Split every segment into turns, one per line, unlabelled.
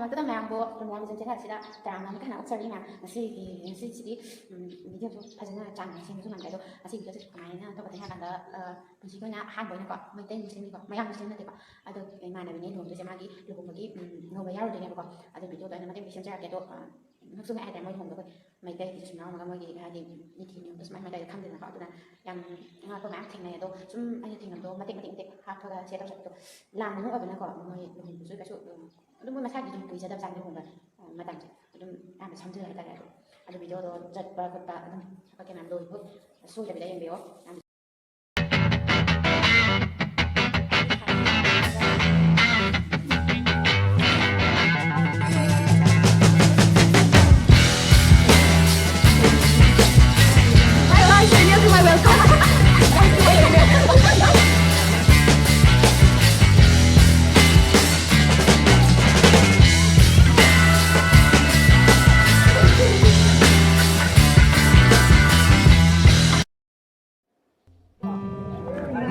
ꯃꯇꯝ ꯃꯌꯥꯝꯕꯨ ꯃꯌꯥꯝ ꯆꯦꯟꯊꯔꯛꯁꯤꯗ ꯇꯔꯥꯝꯅ ꯑꯃꯨꯛꯀ ꯍꯦꯟꯅ ꯑꯣꯛꯆꯔꯤ ꯃꯌꯥꯝ ꯉꯁꯤꯁꯤꯗꯤ ꯚꯤꯗꯤꯑꯣꯁꯨ ꯐꯖꯅ ꯆꯥꯡ ꯅꯥꯏꯅ ꯁꯦꯝꯕꯁꯨ ꯉꯝꯗ꯭ꯔꯦ ꯑꯗꯣ ꯉꯁꯤ ꯚꯤꯗꯤꯑꯣꯁꯦ ꯀꯃꯥꯏꯅ ꯇꯧꯒꯅꯤ ꯍꯥꯏ ꯀꯥꯟꯗ ꯄꯨꯟꯁꯤꯒꯤ ꯑꯣꯏꯅ ꯑꯍꯥꯟꯕ ꯑꯣꯏꯅꯀꯣ ꯃꯩꯇꯩ ꯃꯨꯁꯂꯤꯝꯒꯤꯀꯣ ꯃꯌꯥꯝ ꯃꯨꯁꯂꯤꯝ ꯅꯠꯇꯦꯀꯣ ꯑꯗꯣ ꯏꯃꯥꯟꯅꯕꯤꯅꯦ ꯂꯨꯍꯣꯡꯗꯣꯏꯁꯦ ꯃꯥꯒꯤ ꯂꯨꯍꯣꯡꯕꯒꯤ ꯉꯧꯕ ꯌꯥꯎꯔꯨꯗꯣꯏꯅꯦꯕꯀꯣ ꯑꯗꯣ ꯚꯤꯗꯤꯑꯣꯗꯣ ꯑꯩꯅ ꯃꯇꯦꯡ ꯁꯦꯝꯖꯔꯛꯀꯦ ꯑꯗꯣ ꯉꯛꯁꯨ ꯉꯛꯑꯦ ꯍꯥꯏꯇꯥꯔꯦ ꯃꯣꯏ ꯂꯨꯍꯣꯡꯕꯗꯣ ꯑꯩꯈꯣꯏ ꯃꯩꯇꯩꯒꯤꯁꯨ ꯁꯨꯝ ꯌꯥꯎꯔꯝꯃꯒ ꯃꯣꯏꯒꯤ ꯍꯥꯏꯗꯤ ꯅꯤꯇꯤ ꯅꯤꯌꯣꯝꯗꯣ ꯁꯨꯃꯥꯏꯅ ꯂꯩꯔ ꯈꯪꯗꯦꯗꯅꯀꯣ ꯑꯗꯨꯅ ꯌꯥꯝ ꯑꯉꯛꯄ ꯃꯌꯥꯝ ꯊꯦꯡꯅꯩ ꯑꯗꯣ ꯁꯨꯝ ꯑꯩꯅ ꯊꯦꯡꯅꯕꯗꯣ ꯃꯇꯦꯛ ꯍꯥꯞꯄꯒ ꯁꯦꯌꯔ ꯇꯧꯖꯕꯗꯣ ꯂꯥꯟ ꯃꯅꯨꯡ ꯑꯣꯏꯕꯅꯀꯣ ꯃꯣꯏ ꯂꯨꯍꯣꯡꯕꯁꯨ ꯀꯩꯁꯨ ꯑꯗꯨꯝ ꯃꯣꯏ ꯃꯁꯥꯒꯤ ꯑꯗꯨꯝ ꯀꯨꯏꯖꯗꯕꯖꯥꯠꯅꯤ ꯂꯨꯍꯣꯡꯕ ꯃꯇꯝꯁꯦ ꯑꯗꯨꯝ ꯌꯥꯝꯅ ꯁꯝꯖꯤꯜꯂꯦ ꯍꯥꯏꯇꯥꯔꯦ ꯑꯗꯣ ꯚꯤꯗꯤꯑꯣꯗꯣ ꯆꯠꯄ ꯈꯣꯠꯄ ꯑꯗꯨꯝ ꯍꯥꯞꯄꯛꯀꯦ ꯃꯌꯥꯝ ꯂꯣꯏꯕ ꯁꯣꯏꯗꯕꯤꯗ ꯌꯦꯡꯕꯤꯌꯣ ꯌꯥꯝ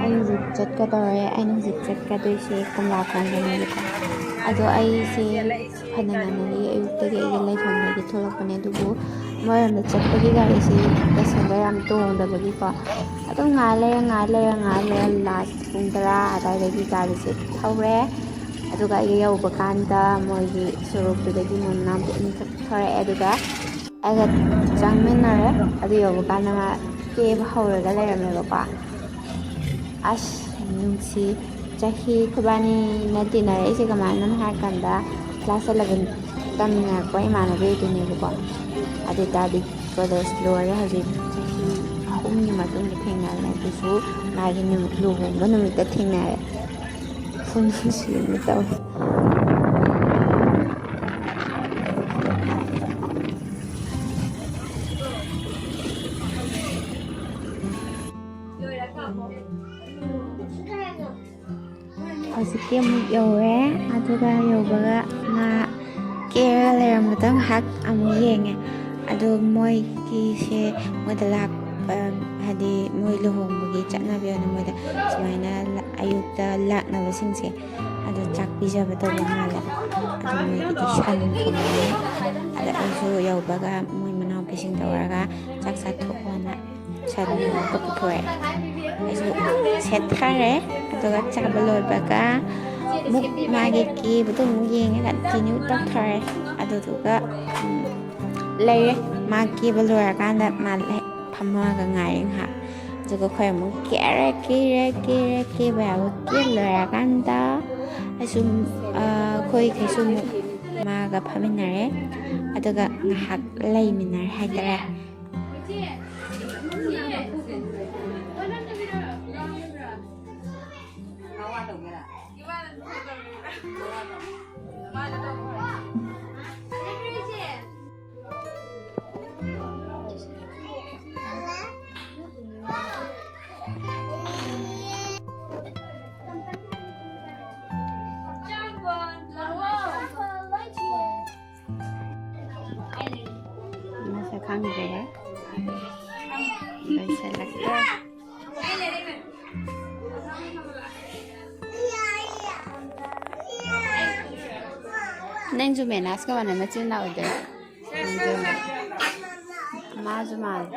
ꯑꯩ ꯍꯧꯖꯤꯛ ꯆꯠꯀꯗꯧꯔꯦ ꯑꯩꯅ ꯍꯧꯖꯤꯛ ꯆꯠꯀꯗꯣꯏꯁꯦ ꯀꯪꯂꯥꯇꯣꯡꯗꯅꯦꯕꯀꯣ ꯑꯗꯣ ꯑꯩꯁꯦ ꯐꯅ ꯉꯟꯅꯗꯤ ꯑꯌꯨꯛꯇꯒꯤ ꯑꯩꯒꯤ ꯂꯩꯐꯝꯗꯒꯤ ꯊꯣꯛꯂꯛꯄꯅꯦ ꯑꯗꯨꯕꯨ ꯃꯔꯝꯗ ꯆꯠꯄꯒꯤ ꯒꯥꯔꯤꯁꯦ ꯄꯦꯁꯦꯟꯖꯔ ꯌꯥꯝ ꯇꯣꯡꯗꯕꯒꯤꯀꯣ ꯑꯗꯨꯝ ꯉꯥꯏ ꯂꯩꯔ ꯂꯥꯁ ꯄꯨꯡ 10 ꯑꯗꯨꯋꯥꯏꯗꯒꯤ ꯒꯥꯔꯤꯁꯦ ꯊꯧꯔꯦ ꯑꯗꯨꯒ ꯑꯩ ꯌꯧꯕ ꯀꯥꯟꯗ ꯃꯣꯏꯒꯤ ꯁꯣꯔꯣꯛꯇꯨꯗꯒꯤ ꯃꯣꯏ ꯃꯅꯥꯎꯄꯤ ꯑꯅꯤꯈꯛ ꯊꯧꯔꯛꯑꯦ ꯑꯗꯨꯒ ꯑꯩꯒ ꯆꯪꯃꯤꯟꯅꯔꯦ ꯑꯗꯨ ꯌꯧꯕ ꯀꯥꯟꯗ ꯃꯥ ꯀꯦꯕ ꯍꯧꯔꯒ ꯂꯩꯔꯝꯃꯦꯕꯀꯣ ꯑꯁ ꯅꯨꯡꯁꯤ ꯆꯍꯤ ꯈꯨꯕꯥꯅꯤꯅ ꯇꯤꯟꯅꯔꯛꯏꯁꯦ ꯀꯃꯥꯏꯅ ꯍꯥꯏꯔ ꯀꯥꯟꯗ ꯀ꯭ꯂꯥꯁ 11 ꯇꯝꯃꯤꯟꯅꯔꯛꯄ ꯏꯃꯥꯟꯅꯕꯤ ꯑꯣꯏꯗꯣꯏꯅꯦꯕꯀꯣ ꯑꯗꯨ ꯑꯣꯏꯇꯥꯔꯗꯤ ꯀꯣꯂꯦꯖ ꯂꯣꯏꯔꯦ ꯍꯧꯖꯤꯛ ꯆꯍꯤ 3ꯒꯤ ꯃꯇꯨꯡꯗ ꯊꯦꯡꯅꯔꯦ ꯑꯗꯨꯁꯨ ꯃꯥꯒꯤ ꯂꯨꯍꯣꯡꯕ ꯅꯨꯃꯤꯠꯇ ꯊꯦꯡꯅꯔꯦ ꯅꯨꯡꯁꯤ ꯑꯃ ꯇꯧꯋꯦ ꯍꯧꯖꯤꯛꯇꯤ ꯑꯃꯨꯛ ꯌꯧꯔꯦ ꯑꯗꯨꯒ ꯌꯧꯕꯒ ꯃꯥ ꯀꯦꯔꯒ ꯂꯩꯔꯝꯕꯗꯣ ꯉꯥꯏꯍꯥꯛ ꯑꯃꯨꯛ ꯌꯦꯡꯉꯦ ꯑꯗꯣ ꯃꯣꯏꯒꯤꯁꯦ ꯃꯣꯏꯗ ꯂꯥꯛꯄ ꯍꯥꯏꯗꯤ ꯃꯣꯏ ꯂꯨꯍꯣꯡꯕꯒꯤ ꯆꯠꯅꯕꯤ ꯑꯣꯏꯅ ꯃꯣꯏꯗ ꯁꯨꯃꯥꯏꯅ ꯑꯌꯨꯛꯇ ꯂꯥꯛꯅꯕꯁꯤꯡꯁꯦ ꯑꯗꯣ ꯆꯥꯛ ꯄꯤꯖꯕ ꯇꯧꯕ ꯃꯥꯜꯂꯦ ꯑꯗꯣ ꯃꯣꯏꯒꯤꯗꯤ ꯁꯟ ꯊꯣꯡꯉꯦ ꯑꯗ ꯑꯩꯁꯨ ꯌꯧꯕꯒ ꯃꯣꯏ ꯃꯅꯥꯎꯄꯤꯁꯤꯡ ꯇꯧꯔꯒ ꯆꯥꯛ ꯆꯥꯊꯣꯛꯑꯣꯅ ꯁꯟ ꯑꯃꯨꯛꯀ ꯄꯨꯊꯣꯔꯛꯑꯦ ꯑꯩꯁꯨ ꯁꯦꯠꯊꯔꯦ ꯑꯗꯨꯒ ꯆꯥꯕ ꯂꯣꯏꯕꯒ ꯑꯃꯨꯛ ꯃꯥꯒꯤ ꯀꯦꯕꯗꯣ ꯑꯃꯨꯛ ꯌꯦꯡꯉꯦ ꯀꯟꯇꯤꯅ꯭ꯌꯨ ꯇꯧꯊꯔꯦ ꯑꯗꯨꯗꯨꯒ ꯂꯩꯔꯦ ꯃꯥ ꯀꯦꯕ ꯂꯣꯏꯔꯀꯥꯟꯗ ꯃꯥ ꯐꯝꯃꯒ ꯉꯥꯏꯔꯦ ꯉꯥꯏꯍꯥꯛ ꯑꯗꯨꯒ ꯑꯩꯈꯣꯏ ꯑꯃꯨꯛ ꯀꯦꯕ ꯌꯥꯕ ꯀꯦ ꯂꯣꯏꯔꯀꯥꯟꯗ ꯑꯩꯁꯨ ꯑꯩꯈꯣꯏꯈꯩꯁꯨ ꯑꯃꯨꯛ ꯃꯥꯒ ꯐꯝꯃꯤꯟꯅꯔꯦ ꯑꯗꯨꯒ ꯉꯥꯏꯍꯥꯛ ꯂꯩꯃꯤꯟꯅꯔꯦ ꯍꯥꯏꯇꯥꯔꯦ ꯃꯁꯛ ꯈꯪꯗ꯭ꯔꯦ ꯂꯣꯏꯁꯤꯜꯂꯛꯇ꯭ꯔꯦ ꯅꯪꯁꯨ ꯃꯦꯅꯥꯁꯀ ꯃꯥꯟꯅꯩ ꯃꯆꯤꯟ ꯃꯅꯥꯎ ꯑꯣꯏꯗꯣꯏꯔꯥ ꯃꯥꯁꯨ ꯃꯥꯜꯂꯦ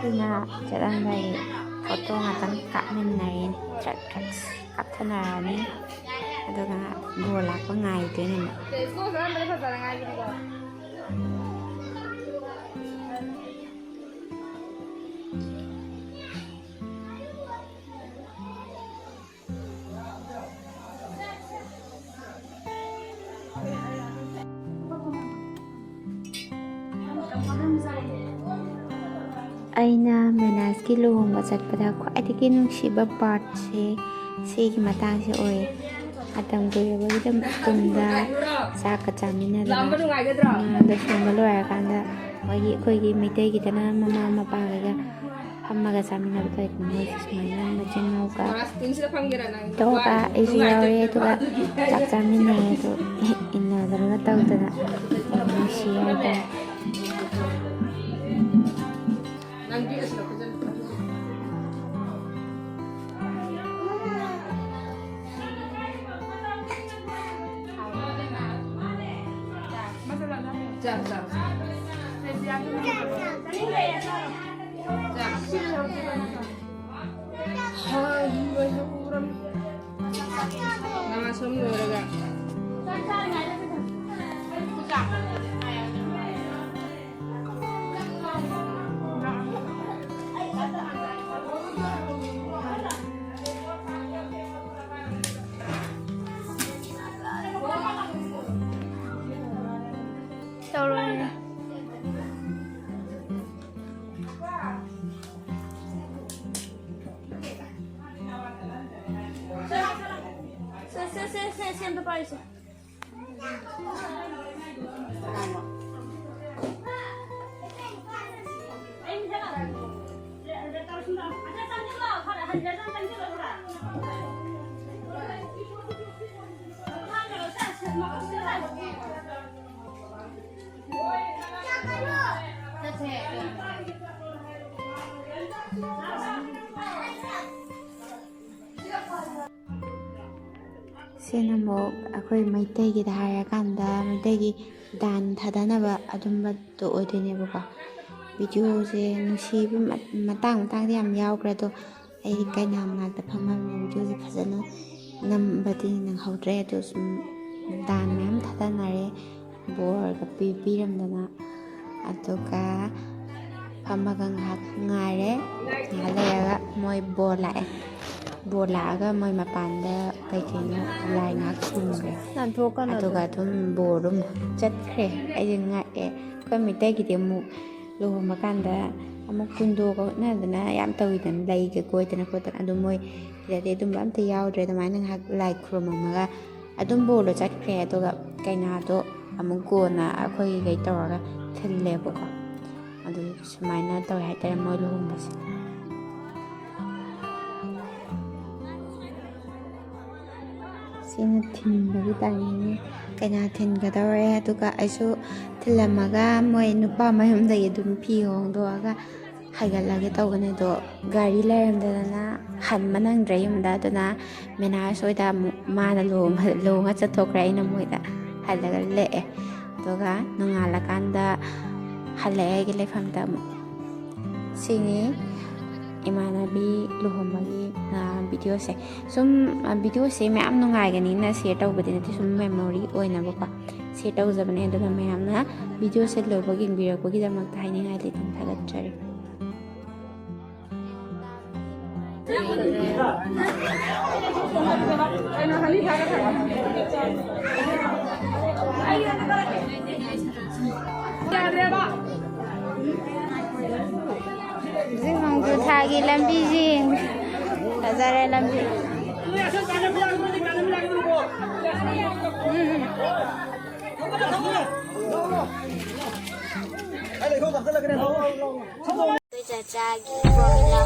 ꯁꯤꯅ ꯆꯠꯂꯝꯗꯥꯏꯒꯤ ꯐꯣꯇꯣ ꯉꯥꯛꯇꯪ ꯀꯥꯞꯃꯤꯟꯅꯔꯦ ꯇ꯭ꯔꯛ ꯀꯥꯞꯊꯅꯔꯅꯤ ꯑꯗꯨꯒ ꯕꯣꯔ ꯂꯥꯛꯄ ꯉꯥꯏꯗꯣꯏꯅꯦ ꯑꯩꯅ ꯃꯦꯅꯥꯁꯀꯤ ꯂꯨꯍꯣꯡꯕ ꯆꯠꯄꯗ ꯈ꯭ꯋꯥꯏꯗꯒꯤ ꯅꯨꯡꯁꯤꯕ ꯄꯥꯔꯠꯁꯦ ꯁꯤꯒꯤ ꯃꯇꯥꯡꯁꯦ ꯑꯣꯏ ꯃꯇꯝ ꯀꯨꯏꯔꯕꯒꯤ ꯇꯨꯡꯗ ꯆꯥꯛꯀ ꯆꯥꯃꯤꯟꯅꯗꯅ ꯂꯣꯏꯁꯤꯟꯕ ꯂꯣꯏꯔꯀꯥꯟꯗ ꯑꯩꯈꯣꯏꯒꯤ ꯃꯩꯇꯩꯒꯤꯗꯅ ꯃꯃꯥ ꯃꯄꯥꯒꯩꯒ ꯐꯝꯃꯒ ꯆꯥꯃꯤꯟꯅꯕ ꯇꯧꯋꯦ ꯃꯣꯏꯁꯦ ꯁꯨꯃꯥꯏꯅ ꯃꯆꯤꯟ ꯃꯅꯥꯎꯒ ꯇꯧꯔꯒ ꯑꯩꯁꯨ ꯌꯥꯎꯔꯦ ꯑꯗꯨꯒ ꯆꯥꯛ ꯆꯥꯃꯤꯟꯅꯔꯦ ꯑꯗꯣ ꯏꯟꯅꯗꯅ ꯇꯧꯗꯅ ꯌꯥꯝ ꯅꯨꯡꯁꯤ ꯍꯥꯏꯇꯥꯔꯦ
Nama semua juga.
Đâu rồi?
Siento para eso.
ꯁꯤꯅ ꯑꯃꯨꯛ ꯑꯩꯈꯣꯏ ꯃꯩꯇꯩꯒꯤꯗ ꯍꯥꯏꯔꯀꯥꯟꯗ ꯃꯩꯇꯩꯒꯤ ꯗꯥꯟ ꯊꯥꯗꯅꯕ ꯑꯗꯨꯝꯕꯗꯣ ꯑꯣꯏꯗꯣꯏꯅꯦꯕꯀꯣ ꯚꯤꯗꯤꯑꯣꯁꯦ ꯅꯨꯡꯁꯤꯕ ꯃꯇꯥꯡꯗꯤ ꯌꯥꯝ ꯌꯥꯎꯈ꯭ꯔꯦ ꯑꯗꯣ ꯑꯩ ꯀꯩꯅꯥ ꯃꯅꯥꯛꯇ ꯐꯝꯃꯝꯃꯦ ꯚꯤꯗꯤꯑꯣꯁꯦ ꯐꯖꯅ ꯅꯝꯕꯗꯤ ꯅꯪꯍꯧꯗ꯭ꯔꯦ ꯑꯗꯣ ꯁꯨꯝ ꯗꯥꯟ ꯃꯌꯥꯝ ꯊꯥꯗꯅꯔꯦ ꯕꯣꯔꯒ ꯄꯤꯔꯝꯗꯅ ꯑꯗꯨꯒ ꯐꯝꯃꯒ ꯉꯥꯏꯍꯥꯛ ꯉꯥꯏꯔꯦ ꯉꯥꯏꯍꯥꯛ ꯂꯩꯔꯒ ꯃꯣꯏ ꯕꯣꯔ ꯂꯥꯛꯑꯦ ꯕꯣꯔ ꯂꯥꯛꯑꯒ ꯃꯣꯏ ꯃꯄꯥꯟꯗ ꯀꯩꯀꯩꯅꯣ ꯂꯥꯏ ꯉꯥꯏꯍꯥꯛ ꯈꯨꯔꯨꯝꯈ꯭ꯔꯦ ꯑꯗꯨꯒ ꯑꯗꯨꯝ ꯕꯣꯔ ꯑꯗꯨꯝ ꯆꯠꯈ꯭ꯔꯦ ꯑꯩꯁꯦ ꯉꯛꯑꯦ ꯑꯩꯈꯣꯏ ꯃꯩꯇꯩꯒꯤꯗꯤ ꯑꯃꯨꯛ ꯂꯨꯍꯣꯡꯕ ꯀꯥꯟꯗ ꯑꯃꯨꯛ ꯀꯨꯟꯗꯣꯒ ꯍꯣꯠꯅꯗꯅ ꯌꯥꯝ ꯇꯧꯋꯤꯗꯅ ꯂꯩꯒ ꯀꯣꯏꯗꯅ ꯈꯣꯠꯇꯅ ꯑꯗꯨ ꯃꯣꯏꯒꯤꯗꯗꯤ ꯑꯗꯨꯝꯕ ꯑꯝꯇ ꯌꯥꯎꯗ꯭ꯔꯦ ꯑꯗꯨꯃꯥꯏꯅ ꯉꯥꯏꯍꯥꯛ ꯂꯥꯏ ꯈꯨꯔꯨꯝꯃꯝꯃꯒ ꯑꯗꯨꯝ ꯕꯣꯔꯗꯣ ꯆꯠꯈ꯭ꯔꯦ ꯑꯗꯨꯒ ꯀꯩꯅꯥꯗꯣ ꯑꯃꯨꯛ ꯀꯣꯟꯅ ꯑꯩꯈꯣꯏꯒꯩ ꯇꯧꯔꯒ ꯊꯤꯜꯂꯦꯕꯀꯣ ꯑꯗꯨ ꯁꯨꯃꯥꯏꯅ ꯇꯧꯋꯦ ꯍꯥꯏꯇꯥꯔꯦ ꯃꯣꯏ ꯂꯨꯍꯣꯡꯕꯁꯦ ꯁꯤꯅ ꯊꯤꯟꯕꯒꯤ ꯇꯥꯏꯃꯤꯡꯅꯤ ꯀꯩꯅꯥ ꯊꯤꯟꯒꯗꯧꯔꯦ ꯑꯗꯨꯒ ꯑꯩꯁꯨ ꯊꯤꯜꯂꯝꯃꯒ ꯃꯣꯏ ꯅꯨꯄꯥ ꯃꯌꯨꯝꯗꯒꯤ ꯑꯗꯨꯝ ꯐꯤ ꯍꯣꯡꯗꯣꯛꯑꯒ ꯍꯥꯏꯒꯠꯂꯒꯦ ꯇꯧꯕꯅꯦ ꯑꯗꯣ ꯒꯥꯔꯤ ꯂꯩꯔꯝꯗꯗꯅ ꯍꯟꯕ ꯅꯪꯗ꯭ꯔꯦ ꯌꯨꯝꯗ ꯑꯗꯨꯅ ꯃꯦꯅꯥꯔꯁ ꯍꯣꯏꯗ ꯑꯃꯨꯛ ꯃꯥꯅ ꯂꯨꯍꯣꯡꯉ ꯆꯠꯊꯣꯛꯈ꯭ꯔꯦ ꯑꯩꯅ ꯃꯣꯏꯗ ꯍꯜꯂꯒ ꯂꯦꯛꯑꯦ ꯑꯗꯨꯒ ꯅꯣꯡꯉꯥꯜꯂꯀꯥꯟꯗ ꯍꯜꯂꯛꯑꯦ ꯑꯩꯒꯤ ꯂꯩꯐꯝꯗ ꯑꯃꯨꯛ ꯁꯤꯅꯤ ꯏꯃꯥꯟꯅꯕꯤ ꯂꯨꯍꯣꯡꯕꯒꯤ ꯚꯤꯗꯤꯑꯣꯁꯦ ꯁꯨꯝ ꯚꯤꯗꯤꯑꯣꯁꯦ ꯃꯌꯥꯝ ꯅꯨꯡꯉꯥꯏꯒꯅꯤꯅ ꯁꯤꯌꯔ ꯇꯧꯕꯗꯤ ꯅꯠꯇꯦ ꯁꯨꯝ ꯃꯦꯃꯣꯔꯤ ꯑꯣꯏꯅꯕꯀꯣ ꯁꯤꯌꯔ ꯇꯧꯖꯕꯅꯦ ꯑꯗꯨꯅ ꯃꯌꯥꯝꯅ ꯚꯤꯗꯤꯑꯣꯁꯦ ꯂꯣꯏꯕ ꯌꯦꯡꯕꯤꯔꯛꯄꯒꯤꯗꯃꯛꯇ ꯍꯥꯏꯅꯤꯡꯉꯥꯏ ꯂꯩꯇꯅ ꯊꯥꯒꯠꯆꯔꯤ ꯍꯧꯖꯤꯛ ꯅꯣꯡꯖꯨ ꯊꯥꯒꯤ ꯂꯝꯕꯤꯁꯤ ꯐꯖꯔꯦ ꯂꯝꯕꯤ ꯆꯥꯆꯥꯒꯤ